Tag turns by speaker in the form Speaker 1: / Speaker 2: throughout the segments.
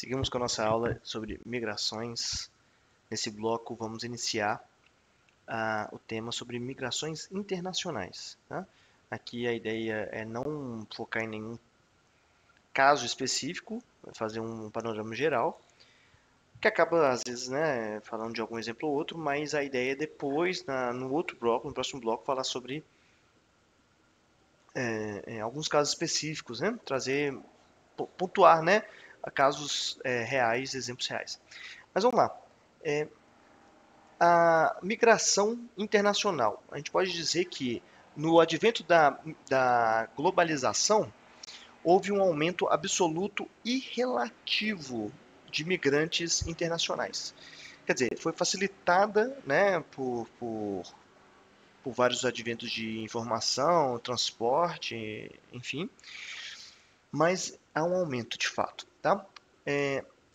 Speaker 1: Seguimos com a nossa aula sobre migrações. Nesse bloco, vamos iniciar o tema sobre migrações internacionais. Tá? Aqui a ideia é não focar em nenhum caso específico, fazer um panorama geral, que acaba, às vezes, né, falando de algum exemplo ou outro, mas a ideia é depois, no outro bloco, no próximo bloco, falar sobre alguns casos específicos, né? Trazer, pontuar, né, casos reais, exemplos reais. Mas vamos lá. A migração internacional. A gente pode dizer que no advento da globalização, houve um aumento absoluto e relativo de migrantes internacionais. Quer dizer, foi facilitada, né, por vários adventos de informação, transporte, enfim, mas há um aumento de fato, tá?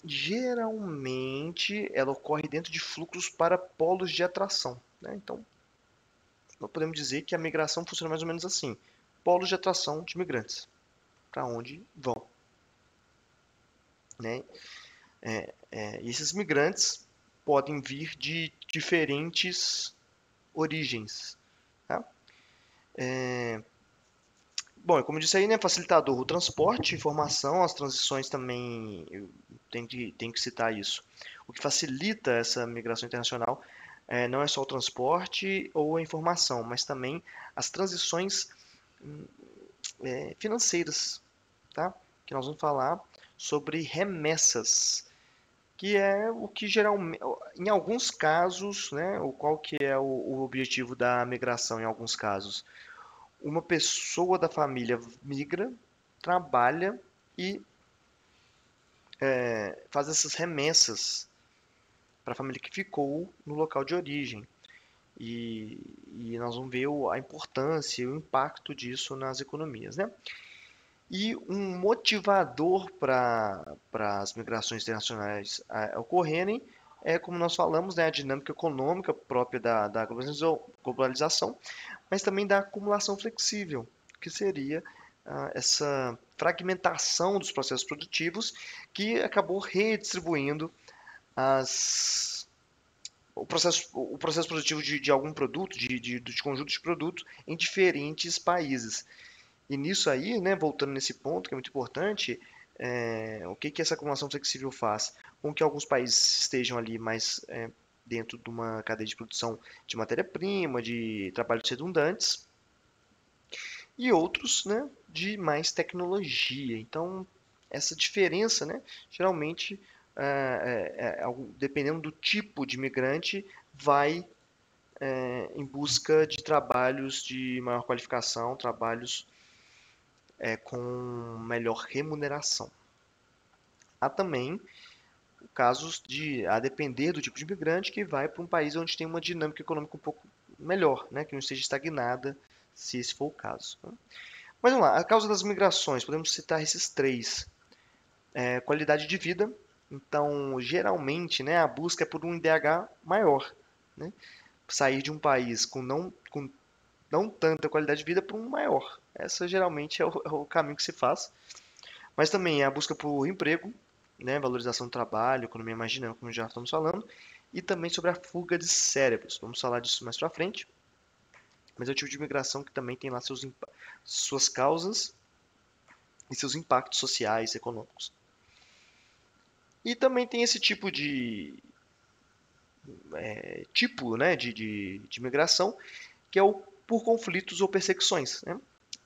Speaker 1: Geralmente ela ocorre dentro de fluxos para polos de atração, né? Então, nós podemos dizer que a migração funciona mais ou menos assim: polos de atração de migrantes, para onde vão, né? E esses migrantes podem vir de diferentes origens, tá? Bom, como eu disse aí, né, facilitador, o transporte, informação, as transições também, tem que citar isso. O que facilita essa migração internacional não é só o transporte ou a informação, mas também as transições financeiras, tá? Que nós vamos falar sobre remessas, que é o que geralmente, em alguns casos, né, qual que é o objetivo da migração em alguns casos? Uma pessoa da família migra, trabalha e faz essas remessas para a família que ficou no local de origem. E nós vamos ver a importância e o impacto disso nas economias, né? E um motivador para as migrações internacionais ocorrerem é, como nós falamos, né, a dinâmica econômica própria da globalização, mas também da acumulação flexível, que seria essa fragmentação dos processos produtivos que acabou redistribuindo as, o processo produtivo de algum produto, de conjunto de produtos, em diferentes países. E nisso aí, né, voltando nesse ponto que é muito importante, o que essa acumulação flexível faz? Com que alguns países estejam ali mais dentro de uma cadeia de produção de matéria-prima, de trabalhos redundantes, e outros, né, de mais tecnologia. Então, essa diferença, né, geralmente, dependendo do tipo de migrante, vai em busca de trabalhos de maior qualificação, trabalhos com melhor remuneração. Há também casos a depender do tipo de migrante, que vai para um país onde tem uma dinâmica econômica um pouco melhor, né, que não esteja estagnada, se esse for o caso. Mas vamos lá, a causa das migrações, podemos citar esses três. Qualidade de vida, então geralmente, né, a busca é por um IDH maior, né? Sair de um país com não tanta qualidade de vida para um maior. Essa geralmente é o caminho que se faz. Mas também é a busca por emprego, né, valorização do trabalho, economia mais dinâmica, como já estamos falando, e também sobre a fuga de cérebros. Vamos falar disso mais para frente. Mas é o tipo de migração que também tem lá suas causas e seus impactos sociais e econômicos. E também tem esse tipo, né, de migração, que é o por conflitos ou perseguições, né?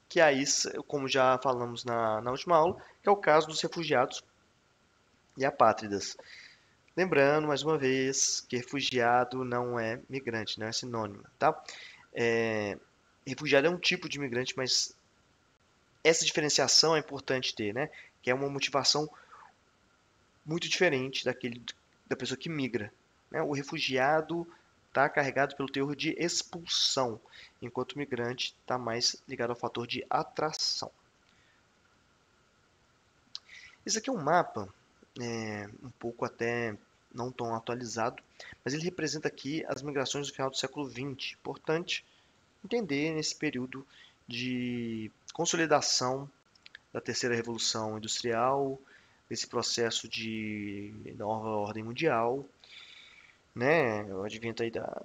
Speaker 1: Que aí, como já falamos na última aula, que é o caso dos refugiados e apátridas. Lembrando, mais uma vez, que refugiado não é migrante, não é sinônimo, tá? Refugiado é um tipo de migrante, mas essa diferenciação é importante ter, né? Que é uma motivação muito diferente da pessoa que migra, né? O refugiado está carregado pelo teor de expulsão, enquanto o migrante está mais ligado ao fator de atração. Esse aqui é um mapa, um pouco até não tão atualizado, mas ele representa aqui as migrações do final do século XX. Importante entender nesse período de consolidação da terceira revolução industrial, desse processo de nova ordem mundial, né? O advento aí da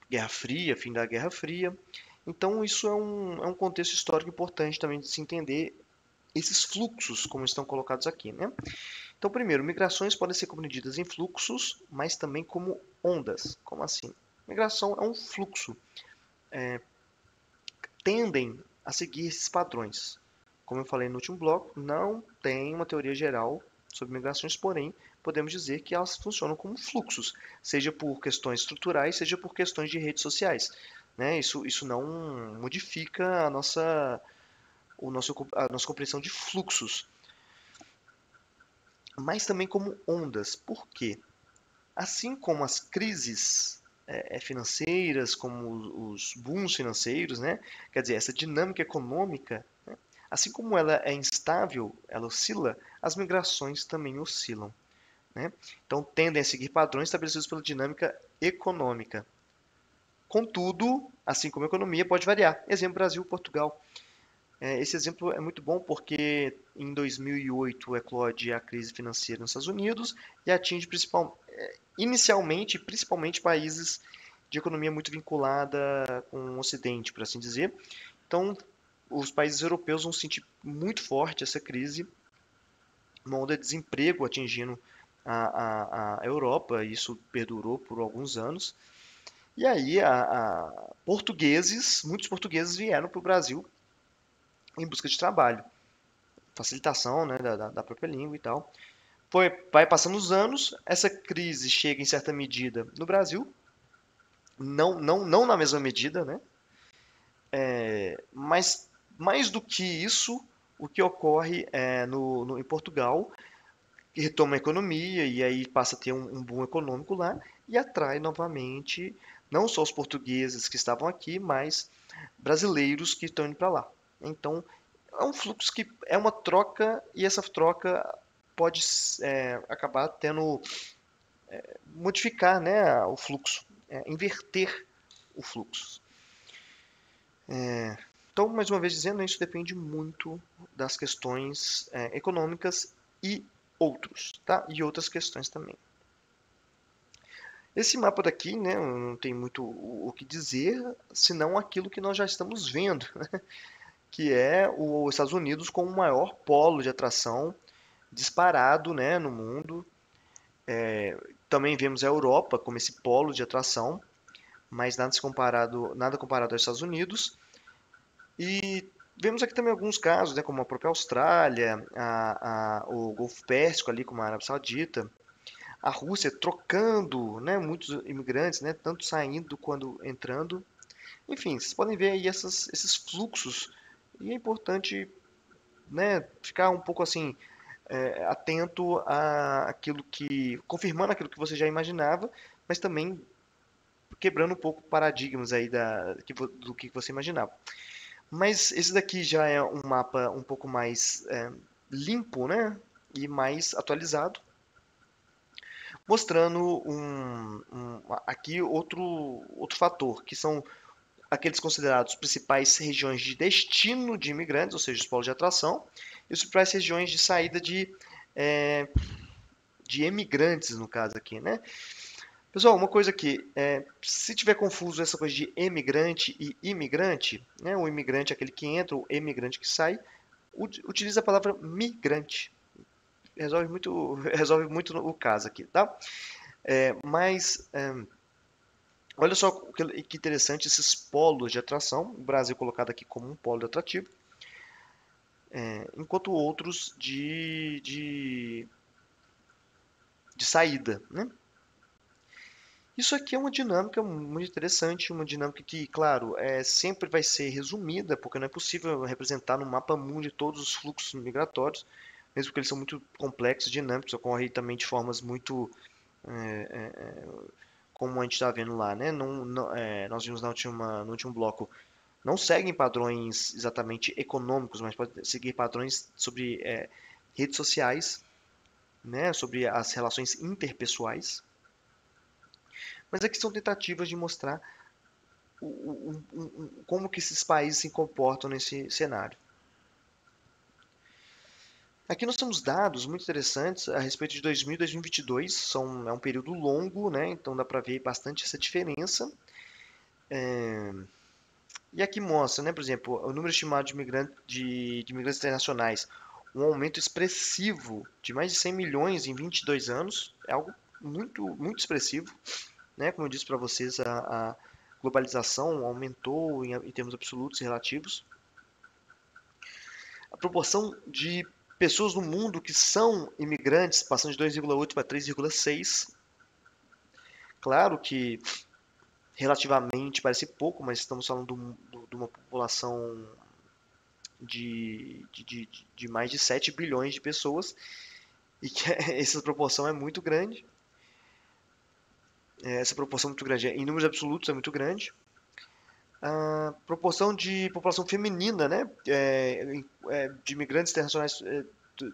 Speaker 1: Guerra Fria, fim da Guerra Fria. Então, isso é um contexto histórico importante também de se entender esses fluxos, como estão colocados aqui, né? Então, primeiro, migrações podem ser compreendidas em fluxos, mas também como ondas. Como assim? Migração é um fluxo. Tendem a seguir esses padrões. Como eu falei no último bloco, não tem uma teoria geral sobre migrações, porém, podemos dizer que elas funcionam como fluxos, seja por questões estruturais, seja por questões de redes sociais. Né? Isso não modifica a nossa compreensão de fluxos, mas também como ondas. Por quê? Assim como as crises financeiras, como os booms financeiros, né? Quer dizer, essa dinâmica econômica, né? Assim como ela é instável, ela oscila, as migrações também oscilam. Né? Então, tendem a seguir padrões estabelecidos pela dinâmica econômica. Contudo, assim como a economia, pode variar. Exemplo, Brasil e Portugal. Esse exemplo é muito bom porque em 2008 eclode a crise financeira nos Estados Unidos e atinge inicialmente, principalmente países de economia muito vinculada com o Ocidente, por assim dizer. Então, os países europeus vão sentir muito forte essa crise, uma onda de desemprego atingindo a Europa, e isso perdurou por alguns anos. E aí, muitos portugueses vieram para o Brasil em busca de trabalho, facilitação, né, da própria língua e tal. Vai passando os anos, essa crise chega em certa medida no Brasil, não na mesma medida, né? Mas mais do que isso, o que ocorre em Portugal, que retoma a economia e aí passa a ter um boom econômico lá e atrai novamente não só os portugueses que estavam aqui, mas brasileiros que estão indo para lá. Então, é um fluxo que é uma troca e essa troca pode acabar tendo modificar, né, o fluxo, inverter o fluxo. Então, mais uma vez dizendo, isso depende muito das questões econômicas e outros, tá? E outras questões também. Esse mapa daqui, né, não tem muito o que dizer, senão aquilo que nós já estamos vendo, né, que é os Estados Unidos como o maior polo de atração disparado, né, no mundo. Também vemos a Europa como esse polo de atração, mas nada comparado aos Estados Unidos. E vemos aqui também alguns casos, né, como a própria Austrália, o Golfo Pérsico ali, como a Arábia Saudita, a Rússia trocando, né, muitos imigrantes, né, tanto saindo quanto entrando. Enfim, vocês podem ver aí esses fluxos e é importante, né, ficar um pouco assim atento confirmando aquilo que você já imaginava, mas também quebrando um pouco paradigmas aí do que você imaginava. Mas esse daqui já é um mapa um pouco mais limpo, né? E mais atualizado, mostrando aqui outro fator, que são aqueles considerados principais regiões de destino de imigrantes, ou seja, os polos de atração, e as principais regiões de saída de emigrantes, no caso aqui, né? Pessoal, uma coisa aqui, se tiver confuso essa coisa de emigrante e imigrante, né? O imigrante é aquele que entra, o emigrante que sai, utiliza a palavra migrante. Resolve muito o caso aqui, tá? Olha só que interessante esses polos de atração, o Brasil colocado aqui como um polo atrativo, enquanto outros de saída, né? Isso aqui é uma dinâmica muito interessante, uma dinâmica que, claro, sempre vai ser resumida, porque não é possível representar no mapa mundi todos os fluxos migratórios, mesmo porque eles são muito complexos, dinâmicos, ocorrem também de formas muito como a gente está vendo lá, né? Nós vimos no último bloco, não seguem padrões exatamente econômicos, mas podem seguir padrões sobre redes sociais, né? Sobre as relações interpessoais. Mas aqui são tentativas de mostrar como que esses países se comportam nesse cenário. Aqui nós temos dados muito interessantes a respeito de 2000 e 2022, é um período longo, né? Então dá para ver bastante essa diferença. E aqui mostra, né, por exemplo, o número estimado de imigrantes internacionais, um aumento expressivo de mais de 100 milhões em 22 anos, é algo muito expressivo, né? Como eu disse para vocês, a globalização aumentou em termos absolutos e relativos. A proporção de pessoas no mundo que são imigrantes, passando de 2,8 para 3,6. Claro que relativamente parece pouco, mas estamos falando de uma população de mais de 7 bilhões de pessoas, e que essa proporção é muito grande. Essa proporção é muito grande, em números absolutos é muito grande. A proporção de população feminina, né, de imigrantes internacionais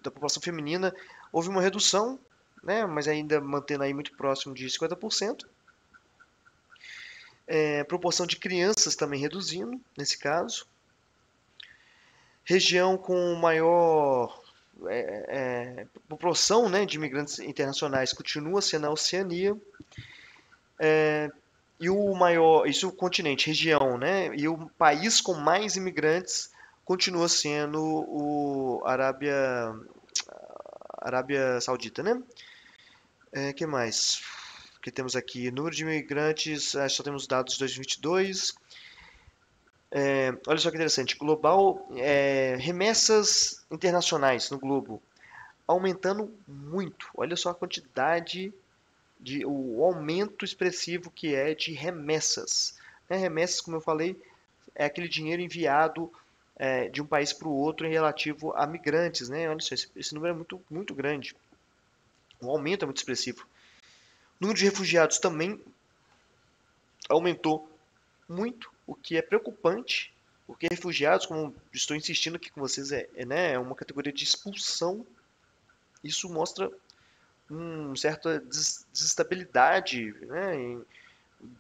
Speaker 1: da população feminina, houve uma redução, né, mas ainda mantendo aí muito próximo de 50%. Proporção de crianças também reduzindo, nesse caso. Região com maior proporção, né, de imigrantes internacionais continua sendo a Oceania. E o maior, isso é o continente, região, né? E o país com mais imigrantes continua sendo o Arábia Saudita, né? Que mais? Que temos aqui? Número de imigrantes, só temos dados de 2022. Olha só que interessante, global, remessas internacionais no globo aumentando muito. Olha só a quantidade o aumento expressivo que é de remessas. Remessas, como eu falei, é aquele dinheiro enviado de um país para o outro em relativo a migrantes, né? Olha só, esse número é muito grande. O aumento é muito expressivo. O número de refugiados também aumentou muito, o que é preocupante, porque refugiados, como estou insistindo aqui com vocês, né, é uma categoria de expulsão. Isso mostra uma certa desestabilidade, né,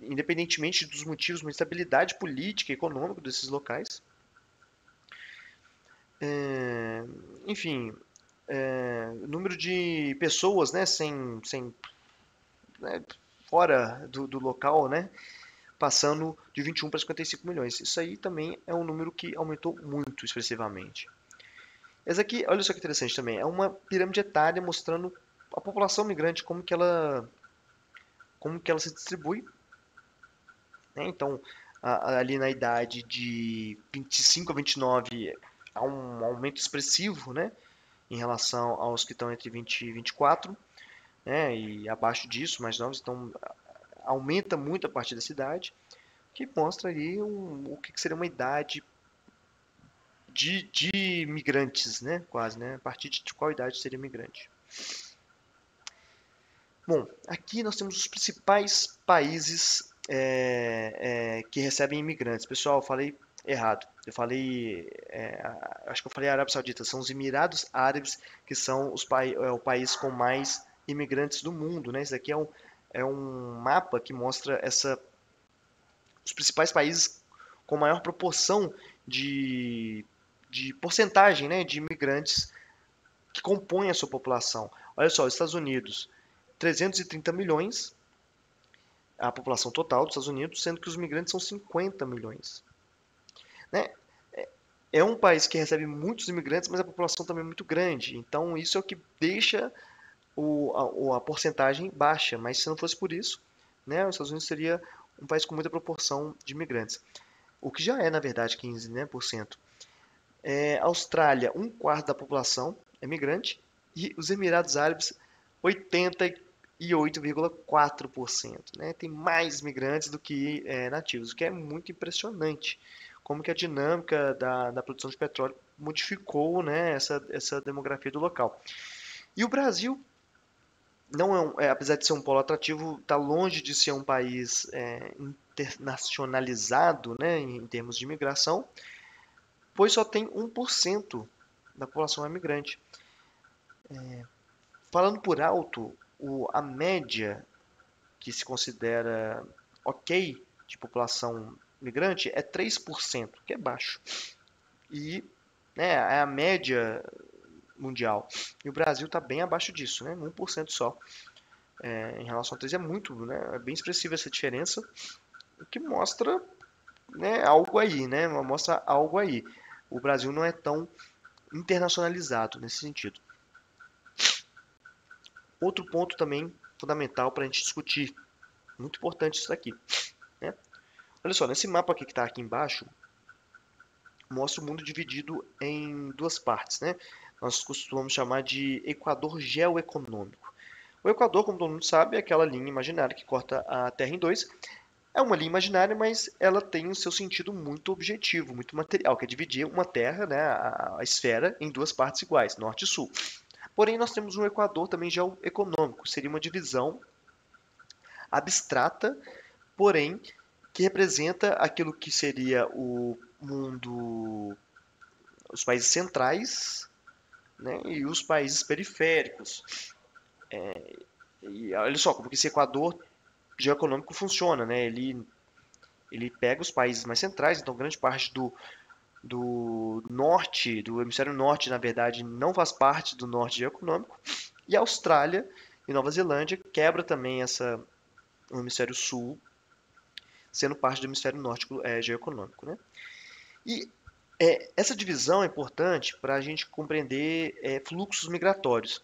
Speaker 1: independentemente dos motivos, uma estabilidade política e econômica desses locais. Enfim, o número de pessoas, né, né, fora do local, né, passando de 21 para 55 milhões. Isso aí também é um número que aumentou muito expressivamente. Essa aqui, olha só que interessante também, é uma pirâmide etária mostrando a população migrante, como que ela se distribui. Né? Então, ali na idade de 25 a 29, há um aumento expressivo, né, em relação aos que estão entre 20 e 24, né, e abaixo disso, mais novos, então aumenta muito a partir dessa idade, que mostra aí o que seria uma idade de migrantes, né, quase, né, a partir de qual idade seria migrante. Bom, aqui nós temos os principais países que recebem imigrantes. Pessoal, eu falei errado. Eu falei, acho que eu falei Arábia Saudita. São os Emirados Árabes que são o país com mais imigrantes do mundo, né? Esse aqui é um mapa que mostra os principais países com maior proporção de porcentagem, né, de imigrantes que compõem a sua população. Olha só, os Estados Unidos, 330 milhões, a população total dos Estados Unidos, sendo que os migrantes são 50 milhões. Né? É um país que recebe muitos imigrantes, mas a população também é muito grande. Então, isso é o que deixa a porcentagem baixa. Mas se não fosse por isso, né, os Estados Unidos seria um país com muita proporção de imigrantes. O que já é, na verdade, 15%, né, por cento. Austrália, um quarto da população é migrante. E os Emirados Árabes, 88,4%. Né? Tem mais migrantes do que nativos, o que é muito impressionante. Como que a dinâmica da produção de petróleo modificou, né, essa demografia do local. E o Brasil, não apesar de ser um polo atrativo, está longe de ser um país internacionalizado, né, em termos de imigração, pois só tem 1% da população é migrante. Falando por alto, a média que se considera ok de população migrante é 3%, que é baixo. E, né, a média mundial. E o Brasil está bem abaixo disso, né? 1% só. Em relação a 3 é muito, né? É bem expressiva essa diferença, o que mostra, né, algo aí, né? Mostra algo aí. O Brasil não é tão internacionalizado nesse sentido. Outro ponto também fundamental para a gente discutir, muito importante isso daqui, né? Olha só, nesse mapa aqui que está aqui embaixo, mostra o mundo dividido em duas partes, né? Nós costumamos chamar de equador geoeconômico. O equador, como todo mundo sabe, é aquela linha imaginária que corta a Terra em dois. É uma linha imaginária, mas ela tem o seu sentido muito objetivo, muito material, que é dividir uma Terra, né, a esfera, em duas partes iguais, norte e sul. Porém, nós temos um equador também geoeconômico, seria uma divisão abstrata, porém, que representa aquilo que seria o mundo, os países centrais, né, e os países periféricos. E olha só como que esse equador geoeconômico funciona, né? Ele pega os países mais centrais, então grande parte do norte, do hemisfério norte, na verdade, não faz parte do norte geoeconômico, e a Austrália e Nova Zelândia quebra também o hemisfério sul, sendo parte do hemisfério norte geoeconômico, né? E essa divisão é importante para a gente compreender fluxos migratórios.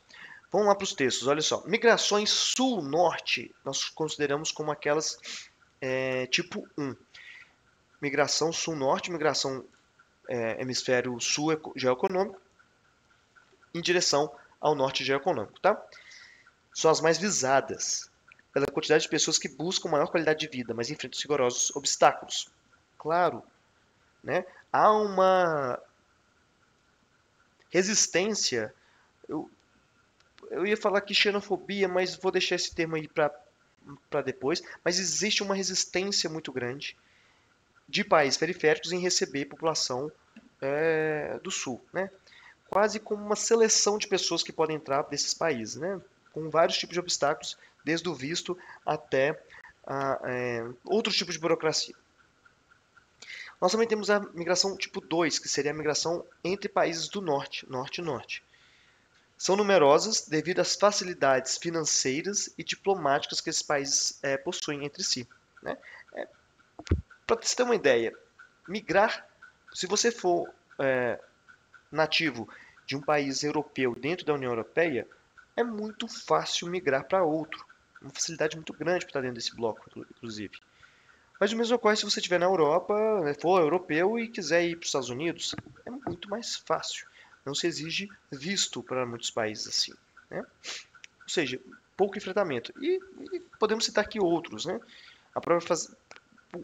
Speaker 1: Vamos lá para os textos, olha só. Migrações sul-norte, nós consideramos como aquelas tipo 1. Migração sul-norte, migração hemisfério sul geoeconômico, em direção ao norte geoeconômico, tá? São as mais visadas, pela quantidade de pessoas que buscam maior qualidade de vida, mas enfrentam rigorosos obstáculos. Claro, né? Há uma resistência, eu ia falar que xenofobia, mas vou deixar esse termo aí para depois, mas existe uma resistência muito grande de países periféricos em receber população do sul, né? Quase como uma seleção de pessoas que podem entrar desses países, né? Com vários tipos de obstáculos, desde o visto até outros tipos de burocracia. Nós também temos a migração tipo 2, que seria a migração entre países do norte, norte e norte. São numerosas devido às facilidades financeiras e diplomáticas que esses países possuem entre si, né? Para você ter uma ideia, migrar, se você for nativo de um país europeu dentro da União Europeia, é muito fácil migrar para outro. Uma facilidade muito grande para estar dentro desse bloco, inclusive. Mas o mesmo ocorre se você estiver na Europa, for europeu e quiser ir para os Estados Unidos. É muito mais fácil. Não se exige visto para muitos países assim, né? Ou seja, pouco enfrentamento. E podemos citar aqui outros, né?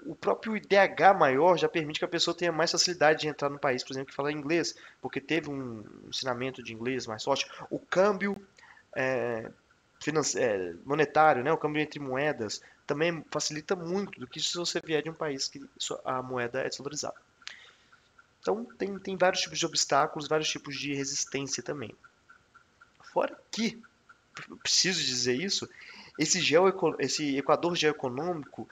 Speaker 1: O próprio IDH maior já permite que a pessoa tenha mais facilidade de entrar no país, por exemplo, que fala inglês, porque teve um ensinamento de inglês mais forte. O câmbio monetário, né, o câmbio entre moedas, também facilita muito do que se você vier de um país que a moeda é desvalorizada. Então, tem vários tipos de obstáculos, vários tipos de resistência também. Fora que, preciso dizer isso, esse equador geoeconômico,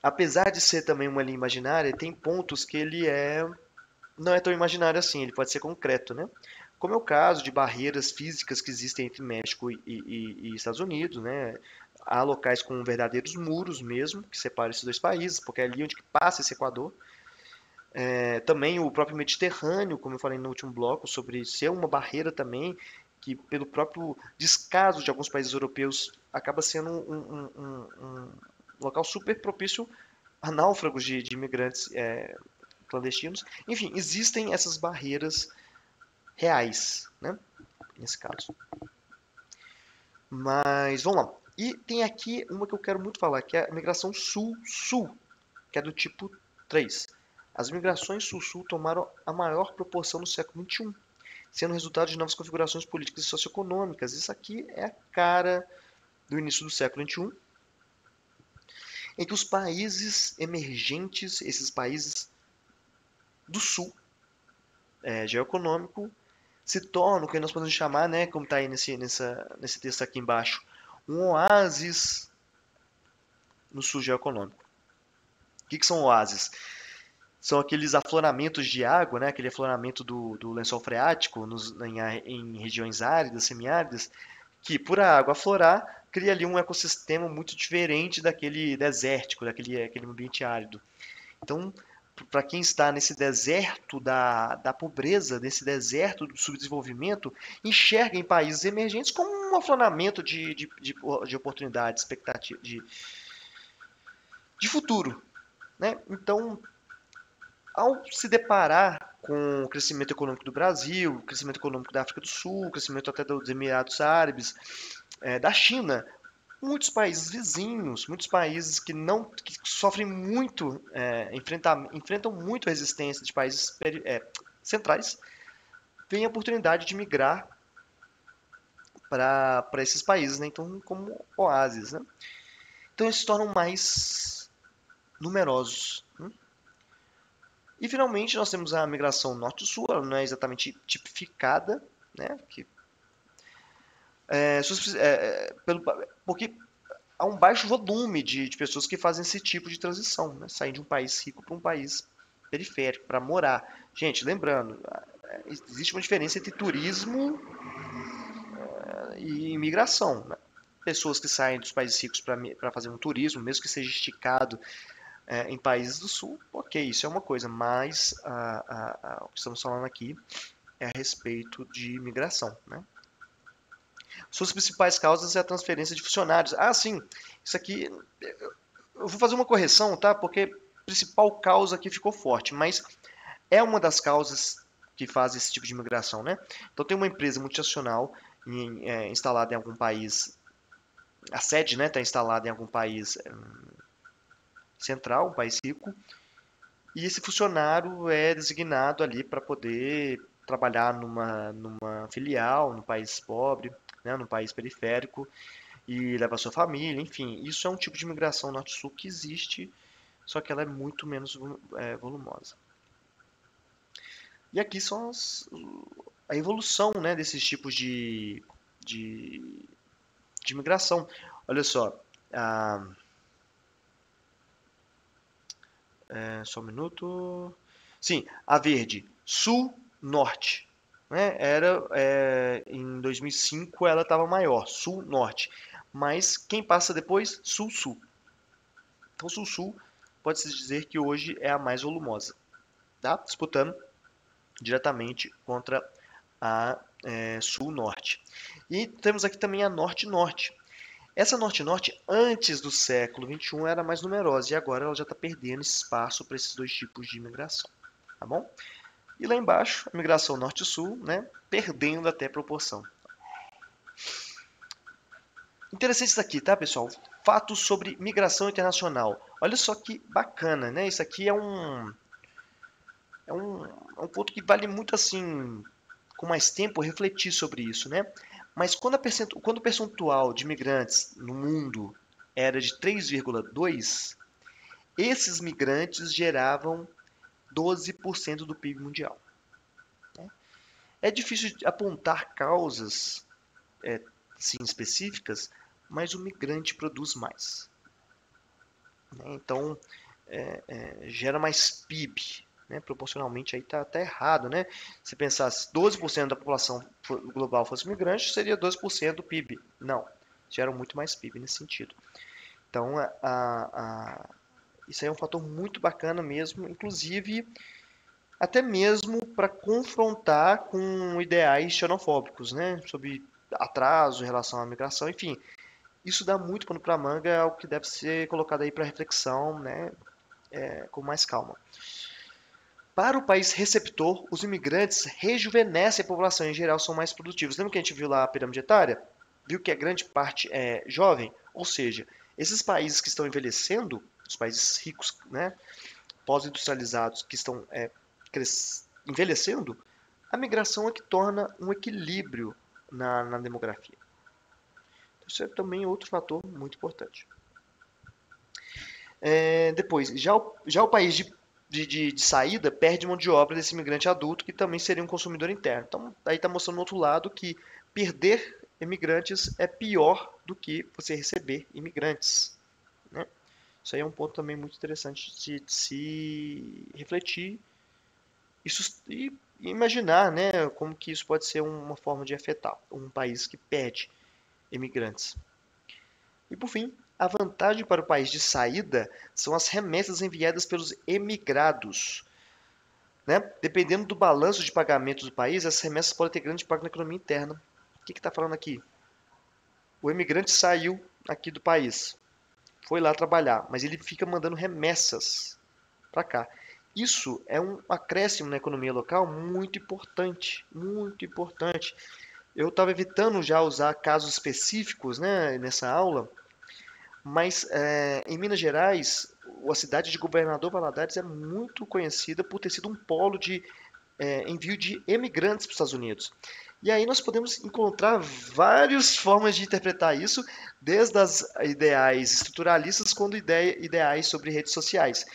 Speaker 1: apesar de ser também uma linha imaginária, tem pontos que ele não é tão imaginário assim, ele pode ser concreto, né? Como é o caso de barreiras físicas que existem entre México e Estados Unidos, né? Há locais com verdadeiros muros mesmo, que separam esses dois países, porque é ali onde passa esse Equador. Também o próprio Mediterrâneo, como eu falei no último bloco, sobre ser uma barreira também, que pelo próprio descaso de alguns países europeus acaba sendo um local super propício a náufragos de imigrantes clandestinos. Enfim, existem essas barreiras reais, né? Nesse caso. Mas vamos lá. E tem aqui uma que eu quero muito falar, que é a migração sul-sul, que é do tipo 3. As migrações sul-sul tomaram a maior proporção no século XXI, sendo resultado de novas configurações políticas e socioeconômicas. Isso aqui é a cara do início do século XXI, em que os países emergentes, esses países do sul, geoeconômico, se tornam o que nós podemos chamar, né, como está aí nesse texto aqui embaixo, um oásis no sul geoeconômico. O que são oásis? são aqueles afloramentos de água, né? Aquele afloramento do lençol freático em regiões áridas, semiáridas, que por a água aflorar, cria ali um ecossistema muito diferente daquele desértico, aquele ambiente árido. Então, para quem está nesse deserto da pobreza, nesse deserto do subdesenvolvimento, enxerga em países emergentes como um afloramento de oportunidades, expectativa, de futuro. Né? Então, ao se deparar com o crescimento econômico do Brasil, o crescimento econômico da África do Sul, o crescimento até dos Emirados Árabes, da China, muitos países vizinhos, muitos países que sofrem muito, enfrentam muito a resistência de países centrais, têm a oportunidade de migrar para esses países, né? Então, como oásis, né? Então, eles se tornam mais numerosos. Né? E, finalmente, nós temos a migração norte-sul, ela não é exatamente tipificada, né? Porque há um baixo volume de pessoas que fazem esse tipo de transição, né? Saem de um país rico para um país periférico, para morar. Gente, lembrando, existe uma diferença entre turismo e imigração. Né? Pessoas que saem dos países ricos para fazer um turismo, mesmo que seja esticado em países do sul, ok, isso é uma coisa, mas o que estamos falando aqui é a respeito de imigração. Né? Suas principais causas é a transferência de funcionários. Ah, sim, isso aqui eu vou fazer uma correção, tá? Porque a principal causa aqui ficou forte, mas é uma das causas que faz esse tipo de imigração, né? Então tem uma empresa multinacional instalada em algum país, a sede, né, está instalada em algum país central, um país rico, e esse funcionário é designado ali para poder trabalhar numa filial, no país pobre, né, no país periférico, e leva a sua família, enfim. Isso é um tipo de imigração norte-sul que existe, só que ela é muito menos volumosa. E aqui são a evolução, né, desses tipos de, de imigração. Olha só, só um minuto. Sim, a verde, sul-norte. Né? Em 2005 ela estava maior, sul-norte. Mas quem passa depois? Sul-sul. Então, sul-sul pode-se dizer que hoje é a mais volumosa. Tá? Disputando diretamente contra a sul-norte. E temos aqui também a norte-norte. Essa norte-norte, antes do século XXI, era mais numerosa e agora ela já está perdendo espaço para esses dois tipos de imigração. Tá bom? E lá embaixo, a migração norte-sul, né, perdendo até proporção. Interessante isso aqui, tá, pessoal? Fatos sobre migração internacional. Olha só que bacana, né? Isso aqui é um ponto que vale muito, assim, com mais tempo, refletir sobre isso, né? Mas quando o percentual de imigrantes no mundo era de 3,2, esses migrantes geravam 12% do PIB mundial. É difícil apontar causas sim, específicas, mas o migrante produz mais. Então, gera mais PIB. Né? Proporcionalmente aí está errado. Né? Se pensasse 12% da população global fosse migrante, seria 12% do PIB. Não, gera muito mais PIB nesse sentido. Então, isso aí é um fator muito bacana mesmo, inclusive até mesmo para confrontar com ideais xenofóbicos, né? Sobre atraso em relação à migração, enfim. Isso dá muito pano para manga, é algo que deve ser colocado aí para reflexão, né? Com mais calma. Para o país receptor, os imigrantes rejuvenescem a população, em geral são mais produtivos. Lembra que a gente viu lá a pirâmide etária? Viu que a grande parte é jovem? Ou seja, esses países que estão envelhecendo, os países ricos, né, pós-industrializados, que estão envelhecendo, a migração é que torna um equilíbrio na demografia. Isso é também outro fator muito importante. Depois, já o país de saída perde mão de obra desse imigrante adulto, que também seria um consumidor interno. Então, aí está mostrando no outro lado que perder imigrantes é pior do que você receber imigrantes. Né? Isso aí é um ponto também muito interessante de se refletir e imaginar, né, como que isso pode ser uma forma de afetar um país que perde imigrantes. E por fim, a vantagem para o país de saída são as remessas enviadas pelos emigrados, né? Dependendo do balanço de pagamentos do país, essas remessas podem ter grande impacto na economia interna. O que está falando aqui? O imigrante saiu aqui do país, foi lá trabalhar, mas ele fica mandando remessas para cá. Isso é um acréscimo na economia local muito importante, muito importante. Eu estava evitando já usar casos específicos, né, nessa aula, mas em Minas Gerais, a cidade de Governador Valadares é muito conhecida por ter sido um polo de envio de emigrantes para os Estados Unidos. E aí nós podemos encontrar várias formas de interpretar isso, desde as ideais estruturalistas quanto ideais sobre redes sociais.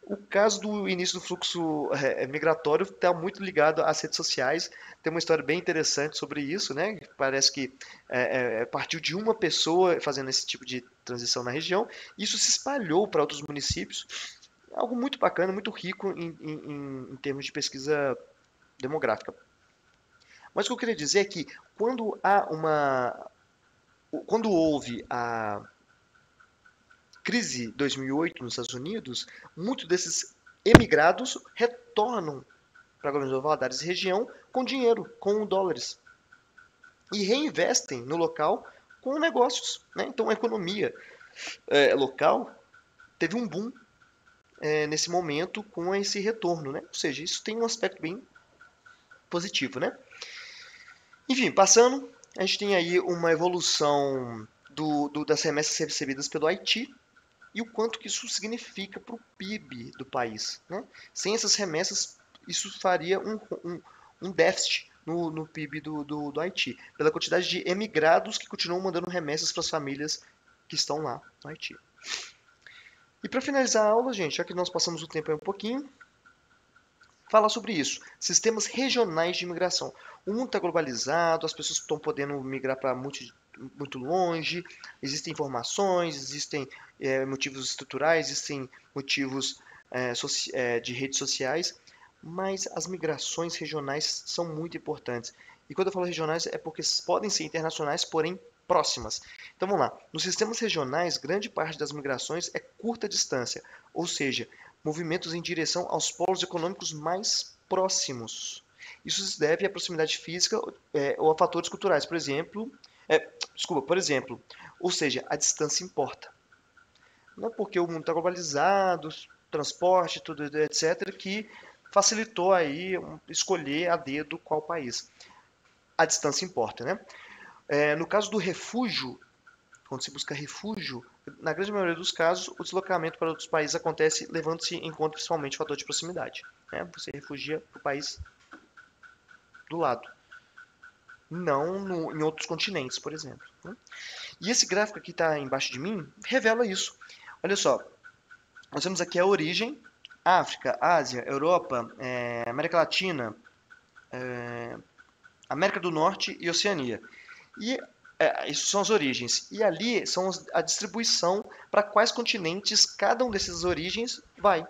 Speaker 1: O caso do início do fluxo migratório está muito ligado às redes sociais. Tem uma história bem interessante sobre isso, né? Parece que partiu de uma pessoa fazendo esse tipo de transição na região. Isso se espalhou para outros municípios. Algo muito bacana, muito rico em termos de pesquisa demográfica. Mas o que eu queria dizer é que quando quando houve a crise 2008 nos Estados Unidos, muitos desses emigrados retornam para a Governador Valadares e região com dinheiro, com dólares, e reinvestem no local com negócios, né? Então a economia local teve um boom nesse momento com esse retorno, né? Ou seja, isso tem um aspecto bem positivo, né? Enfim, passando, a gente tem aí uma evolução das remessas recebidas pelo Haiti e o quanto que isso significa para o PIB do país, né? Sem essas remessas, isso faria um déficit no PIB do Haiti, pela quantidade de emigrados que continuam mandando remessas para as famílias que estão lá no Haiti. E para finalizar a aula, gente, já que nós passamos o tempo aí um pouquinho, falar sobre isso. Sistemas regionais de imigração. O mundo está globalizado, as pessoas estão podendo migrar para muito longe, existem informações, existem motivos estruturais, existem motivos de redes sociais, mas as migrações regionais são muito importantes. E quando eu falo regionais é porque podem ser internacionais, porém próximas. Então vamos lá. Nos sistemas regionais, grande parte das migrações é curta distância, ou seja, movimentos em direção aos polos econômicos mais próximos. Isso se deve à proximidade física ou a fatores culturais, por exemplo, ou seja, a distância importa. Não é porque o mundo está globalizado, transporte, tudo, etc., que facilitou aí escolher a dedo qual país. A distância importa, né? No caso do refúgio, quando se busca refúgio, na grande maioria dos casos, o deslocamento para outros países acontece levando-se em conta principalmente o fator de proximidade. Né? Você refugia para o país do lado, não em outros continentes, por exemplo. Né? E esse gráfico aqui está embaixo de mim revela isso. Olha só, nós temos aqui a origem, África, Ásia, Europa, América Latina, América do Norte e Oceania. E isso são as origens. E ali são a distribuição para quais continentes cada um dessas origens vai.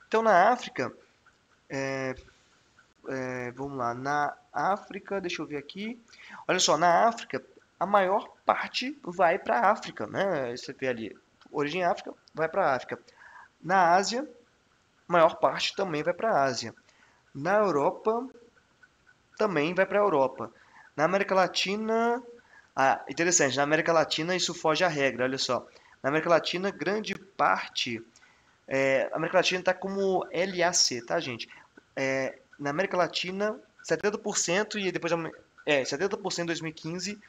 Speaker 1: Então, na África, vamos lá, na África, deixa eu ver aqui. Olha só, na África, a maior parte vai para a África, né? Você vê ali, origem África, vai para a África. Na Ásia, a maior parte também vai para a Ásia. Na Europa, também vai para a Europa. Na América Latina, interessante, na América Latina isso foge à regra, olha só. Na América Latina, grande parte. A América Latina está como LAC, tá, gente? Na América Latina, 70% e depois. 70% em 2015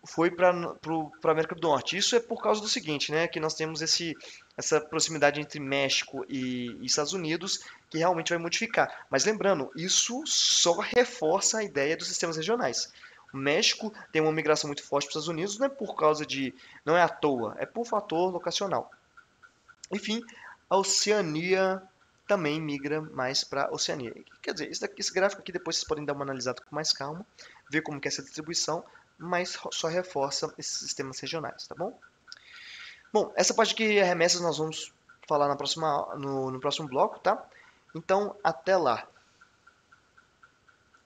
Speaker 1: foi para a América do Norte. Isso é por causa do seguinte, né? Que nós temos essa proximidade entre México e Estados Unidos que realmente vai modificar. Mas lembrando, isso só reforça a ideia dos sistemas regionais. O México tem uma migração muito forte para os Estados Unidos, não é por causa de. Não é à toa, é por fator locacional. Enfim, a Oceania também migra mais para a Oceania. Quer dizer, esse gráfico aqui depois vocês podem dar uma analisada com mais calma, ver como que é essa distribuição, mas só reforça esses sistemas regionais, tá bom? Bom, essa parte de remessas nós vamos falar no próximo bloco, tá? Então, até lá.